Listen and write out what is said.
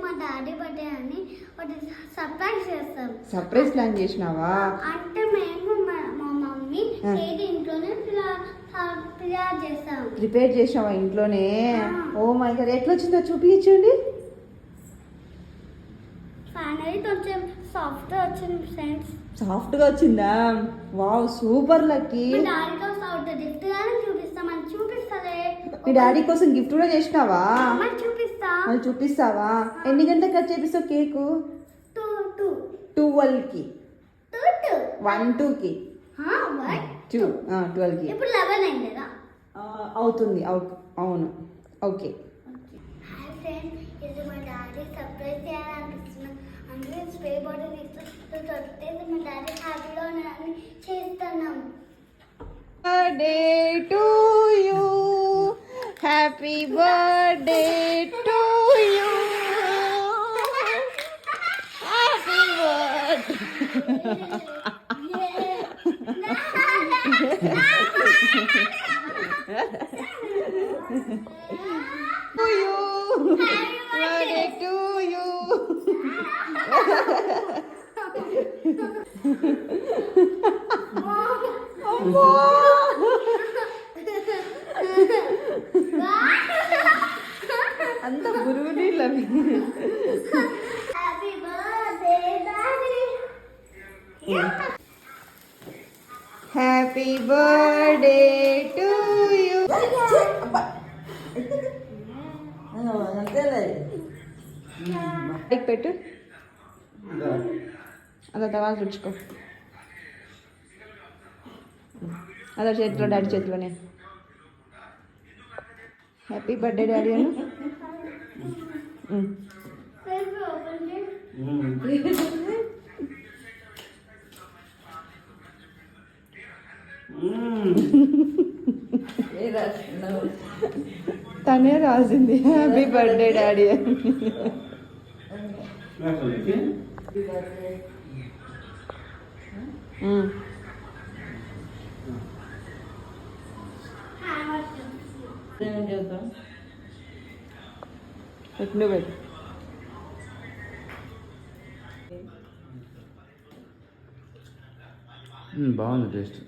మా daddy birthday అని ఒకటి సర్ప్రైజ్ చేస్తాం. సర్ప్రైజ్ ప్లాన్ చేసినావా? అంటే మేము మా మమ్మీ కేక్ ఇంట్లోనే ప్రిపేర్ చేసావా ఇంట్లోనే? ఓ మై గాడ్, ఎట్లా వచ్చిందో చూపించండి. ఫైనల్లీ కొంచెం సాఫ్ట్ వచ్చింది ఫ్రెండ్స్. సాఫ్ట్ గా వచ్చిందా? Wow, super lucky. మా డాడీ కోసం ఒకటి గిఫ్ట్ గానే చూపిస్తామని చూపిస్తలే. మీ డాడీ కోసం గిఫ్ట్ కూడా చేసినావా? చూపిస్తావా? ఎన్ని గంటలకు కట్ చేపిస్తావు కేకు? 12 కి. 1 2 కి. 12 కి. ఇప్పుడు 11 అయింది కదా? అవుతుంది. అవును. ఓకే. హాయ్ ఫ్రెండ్స్, ఇది మా డాడీ సర్ప్రైజ్ చేయాలనిపిస్తున్నా. అందుకే స్ప్రే బాటిల్ ఇస్తే మా డాడీ హ్యాపీగా ఉన్నారని చేస్తున్నాం. Birthday to you, happy birthday to you, happy birthday. To you, birthday to you. అంత గురువు నీళ్ళవి. Happy birthday daddy. Happy birthday to you. పెట్టు, అలా తర్వాత రుచుకో. అలా చేతిలో, డాడీ చేతిలోనే. హ్యాపీ బర్త్డే డాడీ అని. తనే రాసింది హ్యాపీ బర్త్డే డాడీ అని. నువ్వు పెట్టు. బాగుంది టేస్ట్.